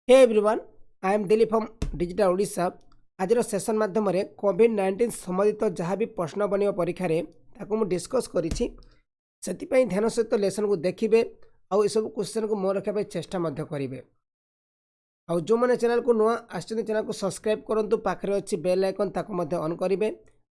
Hey everyone, I am Dilip from digital Odisha. आज session माध्यम कोविड-19 संबंधित जहाँ भी प्रश्न बन परीक्षा डिस्कस करी ध्यान सहित लेसन को देखिए आउ सब क्वेश्चन को मन रखा चेष्टा करेंगे। आउ जो मैंने चैनल को नुआ चैनल को सब्सक्राइब करूँ, पाखे अच्छी बेल आइकन ताको ऑन करेंगे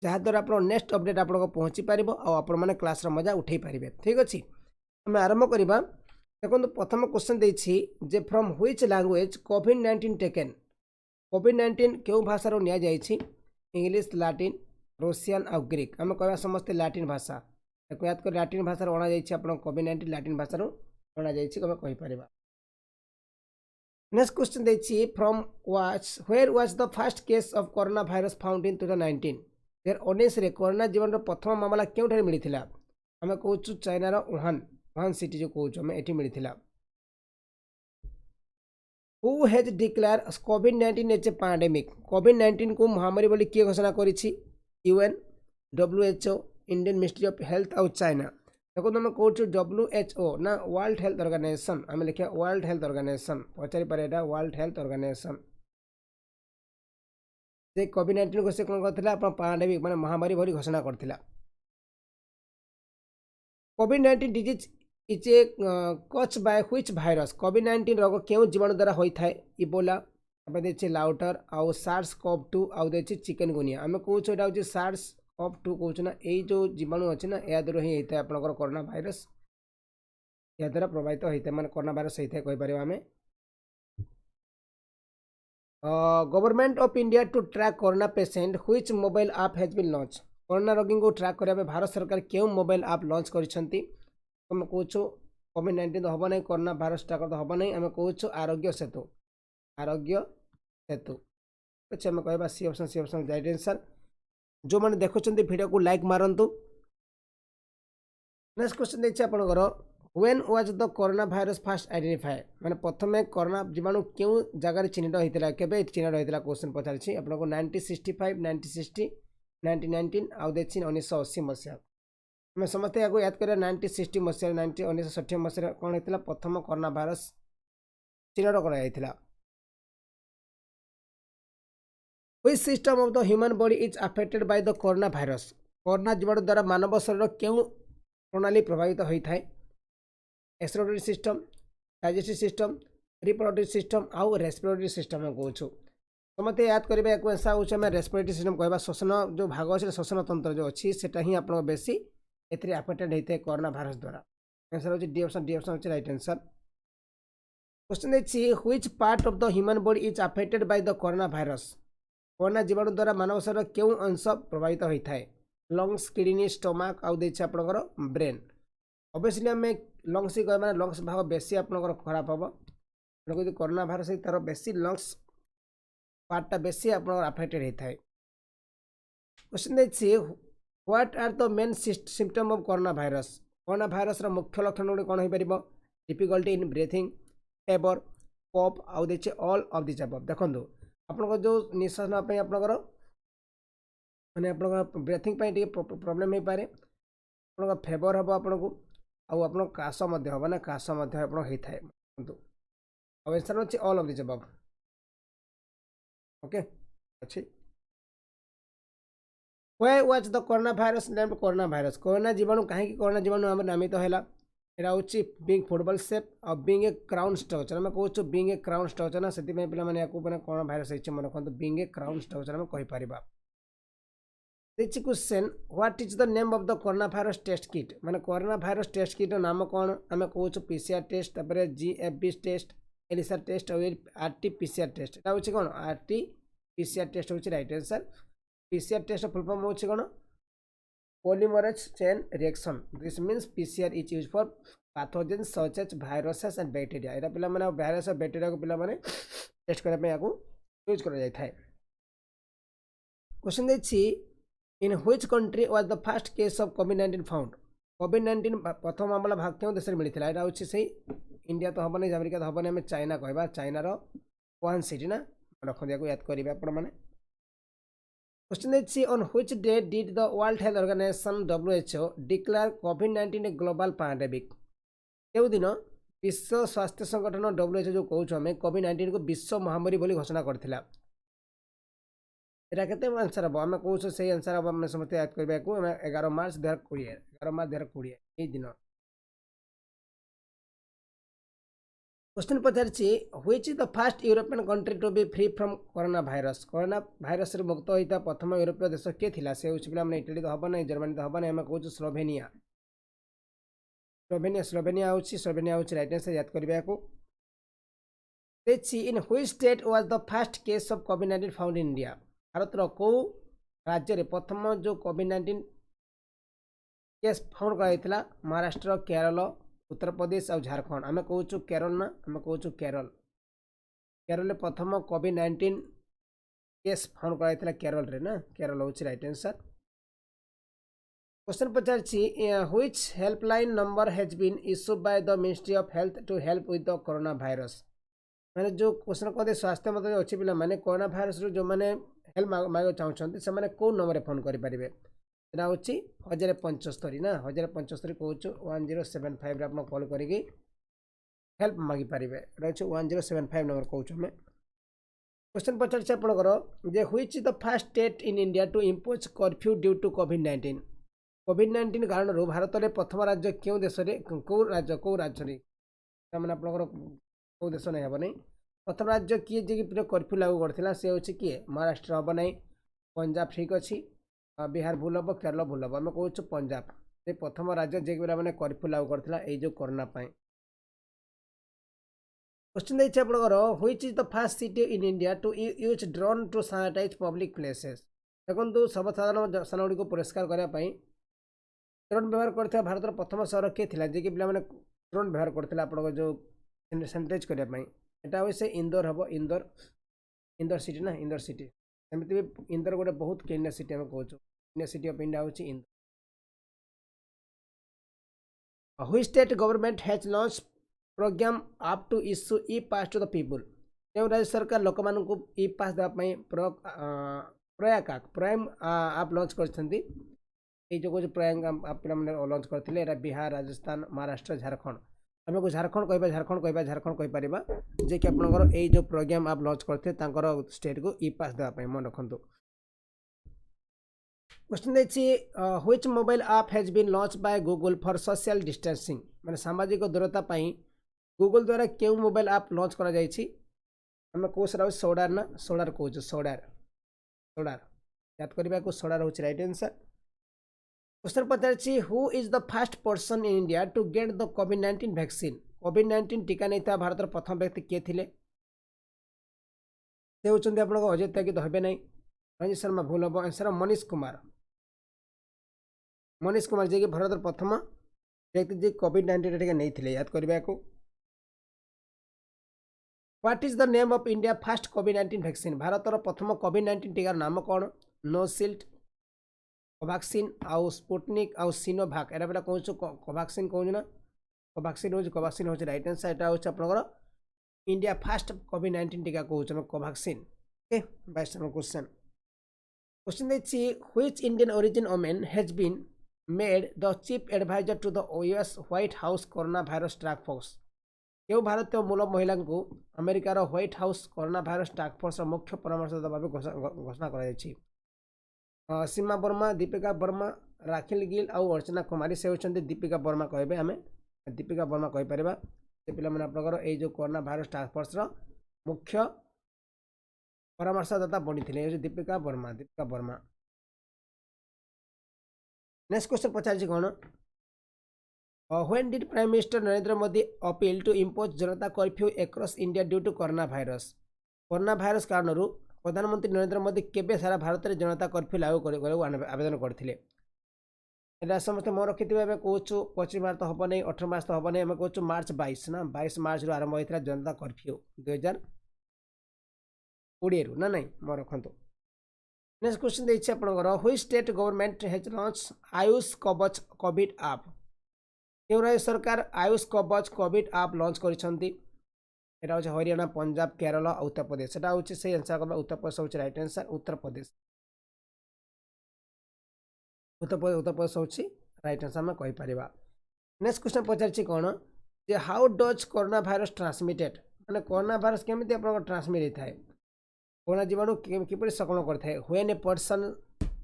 जहाँद्वारा आप नेक्स्ट अपडेट आप पहुँची पार आपने क्लास मजा उठे पारे। ठीक अच्छे, आम आरंभ करवा। देखो प्रथम क्वेश्चन जे फ्रॉम व्हिच लैंग्वेज कोविड-19 टेकन। कोविड-19 क्यों भाषा नि इंग्लिश, लाटिन, रूसियन और ग्रीक। आम कह समस्ते लाटिन भाषा। देखो याद कर लाटिन भाषा अणा जाए कोविड-19 लाटिन भाषा अणा जापर। नेक्स्ट क्वेश्चन देखिए from where was the first case of corona virus found in 2019। 2019 corona जीवन प्रथम मामला क्यों मिलता। आम कहूँ चाइनार वुहान सिटी जो कहूँ ये मिलता। हु हैज डिक्लेयर कोविड-19 एज ए पैंडेमिक। कोविड-19 को महामारी बोली किए घोषणा करिछि। UN, WHO, Indian ministry of health और चाइना। देखो तुम कौन WHO ना वर्ल्ड हेल्थ ऑर्गेनाइजेशन। आम लिखा वर्ल्ड हेल्थ ऑर्गेनाइजेशन पचारि पारे वर्ल्ड हेल्थ ऑर्गेनाइजेशन। से कोविड-19 को से कौन करथिला पैंडेमिक माने महामारी भली घोषणा करथिला। कोविड-19 डिजीज इज ए कच बाय व्हिच भाइरस। कोविड-19 रोग क्यों जीवाणु द्वारा होता है। इबोला देखिए, लाउटर आउ SARS-CoV-2 आउ देखिए चिकनगुनिया। आम कहूँ यहाँ हूँ SARS-CoV-2 कहूँ ना यही जो जीवाणु अच्छे ना या द्वारा ही होता है आपंकर कोरोना भाइरस या द्वारा प्रभावित होता है माने कोरोना भाइरस होता है कहीपर आम। Government of India to track corona patient which mobile app has been launch. Corona रोगी को ट्रैक करने भारत सरकार क्यों मोबाइल ऐप लॉन्च करछंती। आम कहूँ कोविड-19 तो हम ना कोरोना भाइरस टाक तो हम ना आम कहूँ आरोग्य सेतु। आरोग्य सेतु अच्छे आम कह सी ऑप्शन राइट आंसर। जो मैंने देखुं वीडियो को लाइक मारंतु। नेक्स्ट क्वेश्चन देखिए आपंकर when was the corona virus fast identify. माने प्रथमे कोरोना जीवाणु क्यों जगह चिन्हित होता है केबे चिन्हित होता क्वेश्चन पचार आपको 1965, 1960, 1919 आउ देखिए 1980 मसीहा। आम समस्त या याद करें 1960 मसीह 1960 मसीह कौन होता प्रथम कोरोना भाइरस चिन्हित कराइला। Which system of the human body is affected by the corona virus. Corona जीवाणु द्वारा मानव शरीर क्यों प्रणाली प्रभावित होता है। Excretory system, digestive system, reproductive system आउ रेस्पिरेटरी सिस्टम कहूँ। समस्ते याद करेंगे ऐसा हूँ रेस्पिरेटरी सिस्टम कह श्वसन जो भाग अच्छे श्वसन तंत्र जो अच्छी से आप बेसी ए अफेक्टेड होता है कोरोना भाइरस द्वारा। आंसर होची डी ऑप्शन होची राइट आंसर। क्वेश्चन देखिए which part of the human body is affected by the corona virus. Corona जीवाणु द्वारा मानव शरीर क्यों अंश प्रभावित होता है। लंग्स, किडनी, स्टोमाक आउ देखिए आपंकर ब्रेन। ऑब्वियसली आम लंग्स ही कह लंग्स भाग बेसी आपंकर खराब हम यदि कोरोना भाइरस तार बेसी लंग्स पार्टा बेसी आपंकर अफेक्टेड होता है। क्वेश्चन देखिए what are the main symptom of corona virus. Corona virus मुख्य लक्षण गुड़ी कौन हो पार। Difficulty in breathing, fever, cough आउ देखिए ऑल ऑफ दिस अबव। देखो आपन जो निश्वास नापी आपंकर माने आप ब्रीथिंग प्रॉब्लम हो पाए। आप फेवर हम आपन को आउ काश हम ना काश होता है। आंसर होची all of this above. Okay अच्छी। Why was the corona virus named corona virus. Corona जीवाणु कहीं कोरोना जीवाणु आम नामित है। यहाँ हूँ बीइंग फुटबॉल शेप और बीइंग ए क्राउन स्ट्रक्चर। आम कहूँ बीइंग ए क्राउन स्ट्रक्चर ना से पे कोरोना भाइरस होती मन रखते बीइंग ए क्राउन स्ट्रक्चर आम कहीपर। Question what is the name of the corona virus test kit. माने कोरोना भाइरस टेस्ट किट नाम कौन। आम कहूँ PCR test, GFB test, ELISA test और RT-PCR टेस्ट। यहाँ हूँ कौन RT-PCR टेस्ट हूँ right answer. PCR test full form हूँ कौन polymerase chain reaction. This means PCR is use for pathogen such as viruses and bacteria. यहाँ पे virus और बैक्टीरिया को पे टेस्ट करने यूज कर। क्वेश्चन देखिए in which country was the first case of कोविड-19 फाउंड। कोविड-19 प्रथम मामला भाग क्यों देश में मिलता। यहाँ हूँ से इंडिया तो हम नहीं, अमेरिका तो हम नहीं, आम चाइना कह चाइनार वुहान सिटी ना रख दिया याद करेंगे आपने। क्वेश्चन देखिए on which day did the World Health Organisation WHO declare कोविड-19 ए ग्लोबल पैंडेमिक। क्यों दिन विश्व स्वास्थ्य संगठन WHO जो कहूँ आम कोविड-19 को विश्व महामारी बोली घोषणा करथिला। एटा केते आंसर हम आम कहूँ से आंसर हम आम समस्त याद करबा को 11 मार्च 2020 11 मार्च 2020 ए दिन। क्वेश्चन पचारछि which is the first European country to be free from corona virus रे मुक्त होइता प्रथम यूरोपीय देश के थिला से उछि पिला माने इटली तो हबो नै जर्मनी तो हबो नै हम कहूँ स्लोवेनिया होछि राइट आंसर याद करबा को। In which state was the first case of कोविड-19 फाउंड इन इंडिया भारत रो को राज्य रे प्रथम जो कोविड-19 केस फाउंड कराइथिला महाराष्ट्र केरल उत्तर प्रदेश और झारखंड आम कहूँ केरल ना आम कहूँ केरल प्रथम कोविड-19 केस फाउंड कराइथिला केरल रे ना केरल होछि राइट आंसर। क्वेश्चन पचारछि which helpline number has been issued by the ministry of health to help with the corona virus माने जो क्वेश्चन कहते स्वास्थ्य मंत्री अच्छी पिला माने कोरोना भाइरस रो जो माने हेल्प मांग चाहछन्ती से माने को नंबर रे फोन करि परिबे सेटा होछि 1075 ना 1075 कहूँ 1075 रे आपन कॉल करिकी हेल्प मांगी पारिबे रहछि 1075 नंबर कहूँ हमें। क्वेश्चन पचारछि आपनकर जे which is the first state in India to impose curfew due to कोविड-19 कारण रो भारत रे प्रथम राज्य क्यों देश रे को राज्य माने आपनकर को देश नै हबो नै प्रथम राज्य किए जे कि कर्फ्यू लागू करथिला से होछि किए महाराष्ट्र हबो नै पंजाब ठीक अछि बिहार भूल हम केरल भूल हम आम कहूँ पंजाब से प्रथम राज्य जे मैंने कर्फ्यू लागू करथिला ए जो कोरोना पाई। क्वेश्चन देखिए आपनकर which is the first city in India to use drone to sanitise public places देखो सर्वसाधारण स्थान गुड़ी को परिष्कार करने ड्रोन व्यवहार करथिला भारत प्रथम शहर किए थिला जे कि पिला माने ड्रोन व्यवहार करथिला आपन जो सैनिटाइज करने एटा हो से इंदौर हम इंदौर सिटी ना इंदौर सिटी सेमती भी इंदौर गोटे बहुत क्लीन सिटी आम कहूँ क्लीन सिटी ऑफ इंडिया होची Indore. Which state government has launch programme up to issue e pass to the people जो राज्य सरकार लोक मानू ई पास देवाई प्रयाग आप लॉन्च करछंती ए जो कहूँ प्रयाग आप लॉन्च करथिले बिहार राजस्थान महाराष्ट्र झारखंड आमको झारखंड कह पारिबा जे कि आपनकर ए जो प्रोग्राम आप लॉन्च करथे तांकर स्टेट को ई पास देवा पई मन रखंतु। क्वेश्चन देखि which mobile app has been launch by Google for social distancing माने सामाजिक दूरता पई गूगल द्वारा केउ मोबाइल ऐप लॉन्च करा जाय छी हम को सरा सोडार ना सोडार कहू सोडार याद करबा को सोडार होछि right answer. Question पचारछि who is the first person in India to get the covid vaccine कोविड-19 टीका नहीं था भारत प्रथम व्यक्ति किए थिले से होचंदी आपन अजय त्यागी तो हेबे नै रंजित शर्मा भूल हम आंसर मनीष कुमार जे कि भारत प्रथम व्यक्ति जे कोविड-19 टीका नहीं थिले याद करबा को। What is the name of India first covid vaccine Bharat प्रथम कोविड-19 टीकार नाम कौन नोसिल्ट कोवैक्सीन आउ स्पुटनिक आउ सिनोवैक एरा बेटा कहूँ कोवैक्सीन कहूँ ना कोवैक्सीन हो राइट आंसर एटा हो आपनकर इंडिया फर्स्ट कोविड-19 टीका कहूँ कोवैक्सीन ओके 22 नंबर क्वेश्चन देखिए which Indian origin women has been made the chief adviser to the US White House corona virus task force क्यों भारतीय मूल महिला को अमेरिकार White House corona virus task force मुख्य परामर्शदाता भाव घोषणा कर सीमा वर्मा दीपिका वर्मा राखिल गिल आउ अर्चना कुमारी से होचंदी दीपिका वर्मा कहबे हमें दीपिका वर्मा कहि परिबा से पिला माने आपनकर ए जो कोरोना भाइरस टास्क फोर्स रो मुख्य परामर्शदाता बनी थिले दीपिका वर्मा नेक्स्ट क्वेश्चन पचारछि कोन when did prime minister Narendra Modi appeal to impose Janata curfew across India due to corona virus कारणरू प्रधानमंत्री नरेंद्र मोदी केबे सारा भारत में जनता कर्फ्यू लागू आवेदन करथिले एटा समस्त मन रखि कहूँ 25 मार्च तो हम नहीं 18 मार्च तो हम नहीं कहूँ मार्च 22 ना 22 मार्च रू आरंभ होता जनता कर्फ्यू 2020 रू ना नहीं मन रखु। नेक्स्ट क्वेश्चन देखिए आपनकर which state government has launch Ayush कवच कोविड ऐप क्यों राज्य सरकार आयुष कवच कोविड ऐप लॉन्च करिसंती एटा हो हरियाणा पंजाब केरल उत्तर प्रदेश एटा हो से आंसर करबा उत्तर प्रदेश हो राइट आंसर उत्तर प्रदेश हो राइट आंसर हम कहि परिबा। नेक्स्ट क्वेश्चन पचारछि कोन जे how does corona virus transmitted माने कोरोना भाइरस केमिति आपन ट्रांसमिट होता है कोरोना जीवाणु किपरि संक्रमण करता है when a person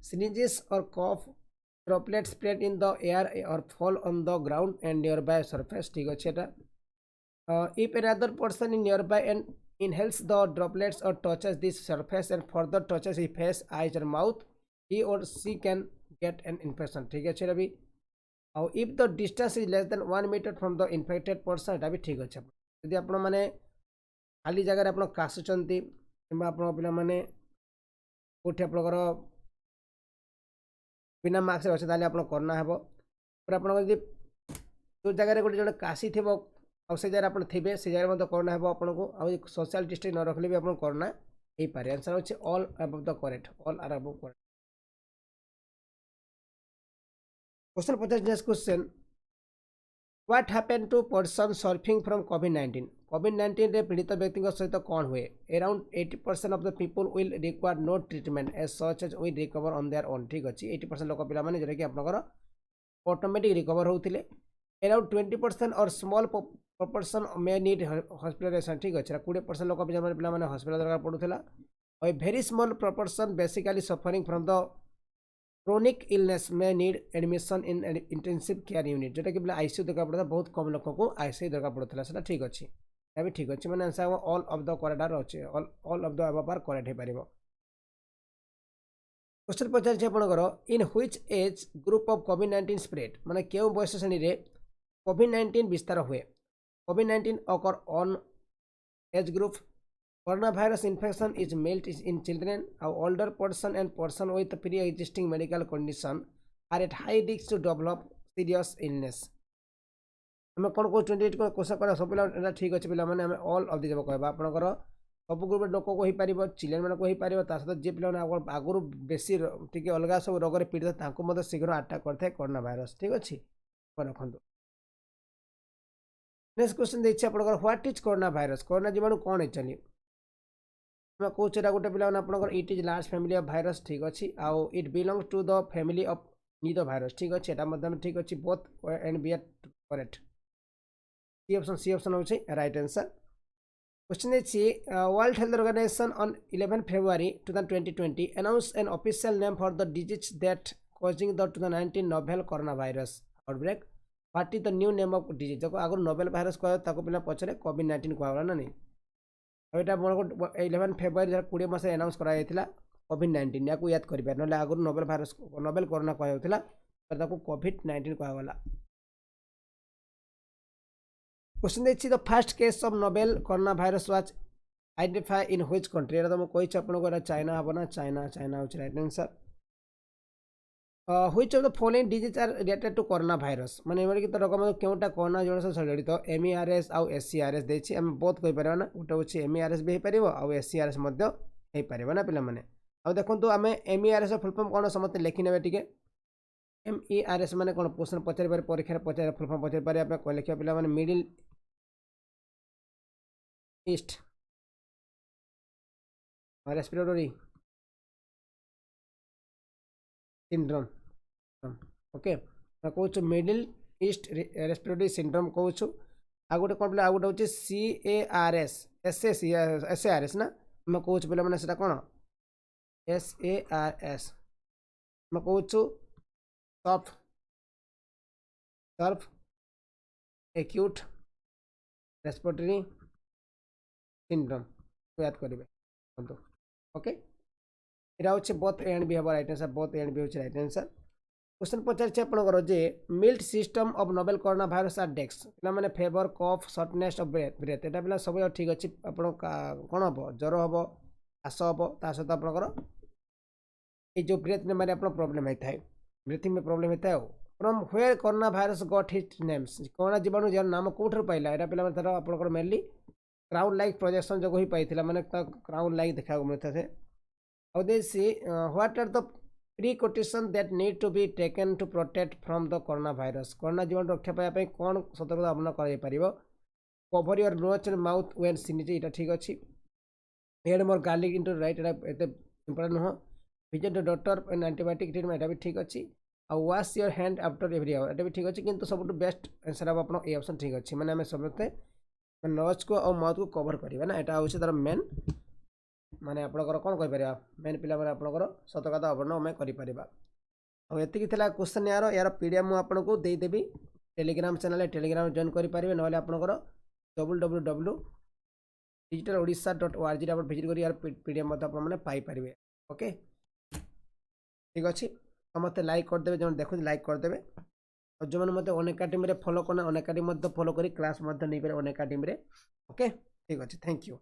sneezes or cough droplets spread in the air or fall on the ground and nearby surface ठीक अछि एटा if another person in nearby and inhales the droplets or touches this surface and further touches his face eyes or mouth he or she can get an infection ठीक अछि रवि और if the distance is less than 1 meter from the infected person एटा भी ठीक अछि यदि आपण माने खाली जगह आपण कासुचंती किंबा आपण पिला माने कोठी आपणकर बिना मास्क अच्छे ताले आप करना हे पर आप जो जगह गोटे जो काशी थी और से जगह आप थे से जगह करना हे आपको आउ सोशल डिस्टेंस न रखले भी आप करना हो पारे आंसर होचे all above the correct all are above correct question 50 next question what happened to person surfing from कोविड-19 कोविड-19 रे पीड़ित व्यक्ति सहित कौन हुए around 80% of the people will require no treatment as such as will recover on their own ठीक अच्छे 80% लोक पिला माने जोटा कि आपनकर ऑटोमेटिक रिकवर होउथिले अराउंड 20% और small proportion may need hospitalisation ठीक अच्छे 20% लोक पिला माने हॉस्पिटल दरकार पड़ुथिला और very small proportion basically suffering from the chronic illness में need admission in intensive care unit जोटा कि आईसीयू दरकार पड़ता बहुत कम लोक को आईसीयू दरकार पड़ता है ठीक अच्छे भी ठीक अच्छे मैंने answer all of the correct अच्छे all of the above are correct हो पारिबो क्वेश्चन पचार आपनकर in which age group of कोविड-19 स्प्रेड माने केउ बयस श्रेणी रे कोविड-19 विस्तार हुए कोविड-19 occur on age group corona virus infection is melt in children और older person and person with pre existing medical condition are at high risk to develop serious illness आम कौन कौ 28 को क्वेश्चन कर सब पिला ठीक अच्छे पिला माने ऑल ऑफ द जब कहबा आपनकर सब ग्रुप लोक को हो पार चिल्ड्रेन मान को हो पार ता सहित जे पिला आगुरी बेसी टी अलग सब रोग पीड़ित तांको शीघ्र अटैक करता है कोरोना भाइरस ठीक अच्छे रखु नेक्स्ट क्वेश्चन देखिए आपनकर what is corona virus corona जीवाणु कौन एक्चुअली कौन गोटे पिला आपनकर it is large family of virus ठीक अच्छे आउ it belongs to the family of nido virus ठीक अच्छे एटा ठीक अच्छे both and B are correct C option होचे right answer question is World Health Organization on 11 February 2020 announced an official name for the disease that causing the 2019 novel coronavirus outbreak. What is the new name of disease? जो आगुरी novel virus कह ताको पिला पछरे कोविड-19 कहला ना नहीं एटा 11 February 2020 मास announce करा जायतिला कोविड-19 याकू याद करिबा नले आगुरी नोवेल भाइरस नोवेल कोरोना कह जायतिला पर ताको कोविड-19 कहला क्वेश्चन देखिए the first case of novel corona virus was identify in which country एटा तो कहि आपन चाइना हबो ना चाइना होच right answer which of the following disease are related to corona virus माने एमरे कि तो रोग में केउटा कोरोना जोन से जड़ित एमईआरएस आउ एससीआरएस देछि हम बहुत कहि परबा ना उटा होछि एमईआरएस भी हे परिबो आउ एससीआरएस मध्य हे परिबो ना पिला माने आ देखंतु आमे एमईआरएस फुल फॉर्म कोन समस्त लेखि नेबे टिके एमईआरएस माने कोन क्वेश्चन पचारि पारे परीक्षा पचारि फुल फॉर्म पचारि पारे आपन कोन लेखिया पिला माने middle east respiratory syndrome okay कौच मिडिल ईस्ट रेस्पिरेटरी सिंड्रोम कौच आ गोटे कौन पे आ गोटे हूँ CARS SARS ना मैं कौच पे मैंने से कौन SARS मैं कौच सर्फ एक्यूट रेस्पिरेटरी सिंड्रोम याद करेंगे ओके यहाँ हूँ बोथ एंड भी हम राइट आंसर बोथ एंड भी हूँ राइट आंसर क्वेश्चन पचार आपंकर जे mild system of novel corona virus are डेक्स पे fever cough shortness of breath यहाँ पे सब ठीक अच्छे आप कौन हम ज्वर हम काश हम ता सहित आपंकर ये जो ब्रेथ ने प्रोब्लेम होता है ब्रीथिंग में प्रोब्लेम होता है from where corona virus got hit names corona जीवाणु जार नाम कौटर पाइला यहाँ पे तार आप मेनली क्राउन लाइक प्रोजेक्शन जो ही पाई मैंने क्राउन लाइक देखा मिलता है और देसी what are the precaution that need to be taken to protect from the corona virus corona जीवाणु रक्षा पाइबा कौन सतर्कता अवलंबन कर cover your nose and mouth when sneezing यहाँ ठीक अच्छे add more garlic into right at important नुह visit the doctor and antibiotic treatment यहाँ भी ठीक अच्छे ଆଉ wash your hand after every hour ଏଇଟା ବି ଠିକ୍ ଅଛି କିନ୍ତୁ ସବୁଠୁ ବେଷ୍ଟ ଆନ୍ସର୍ ହେବ ଆପଣ ଏ ଅପସନ୍ ଠିକ୍ ଅଛି ମାନେ ଆମେ ସମସ୍ତେ ନୋଜ୍କୁ ଆଉ ମାଉଥ୍କୁ କଭର୍ କରିବା ନା ଏଇଟା ହେଉଛି ତାର ମେନ୍ ମାନେ ଆପଣଙ୍କର କ'ଣ କହିପାରିବା ମେନ୍ ପିଲାମାନେ ଆପଣଙ୍କର ସତ କଥା ଅବର୍ଣ୍ଣ ଆମେ କରିପାରିବା। ଆଉ ଏତିକି ଥିଲା କ୍ୱେଶ୍ଚନ୍ ୟାର PDF ମୁଁ ଆପଣଙ୍କୁ ଦେଇଦେବି ଟେଲିଗ୍ରାମ ଚ୍ୟାନେଲ୍ରେ ଟେଲିଗ୍ରାମ ଜଏନ୍ କରିପାରିବେ ନହେଲେ ଆପଣଙ୍କର www.digitalorisha.org ଆପଣ ଭିଜିଟ୍ କରି ୟାର PDF ମଧ୍ୟ ଆପଣମାନେ ପାଇପାରିବେ। ଓକେ ଠିକ୍ ଅଛି ସମସ୍ତେ ଲାଇକ୍ କରିଦେବେ ଯେଉଁମାନେ ଦେଖୁଛନ୍ତି ଲାଇକ୍ କରିଦେବେ ଆଉ ଯେଉଁମାନେ ମୋତେ ଅନେକାଡେମୀରେ ଫଲୋ କଲେ ଅନେକାଡେମୀ ମଧ୍ୟ ଫଲୋ କରି କ୍ଲାସ୍ ମଧ୍ୟ ନେଇପାରିବେ ଅନେକାଡେମୀରେ। ଓକେ ଠିକ୍ ଅଛି ଥ୍ୟାଙ୍କ ୟୁ।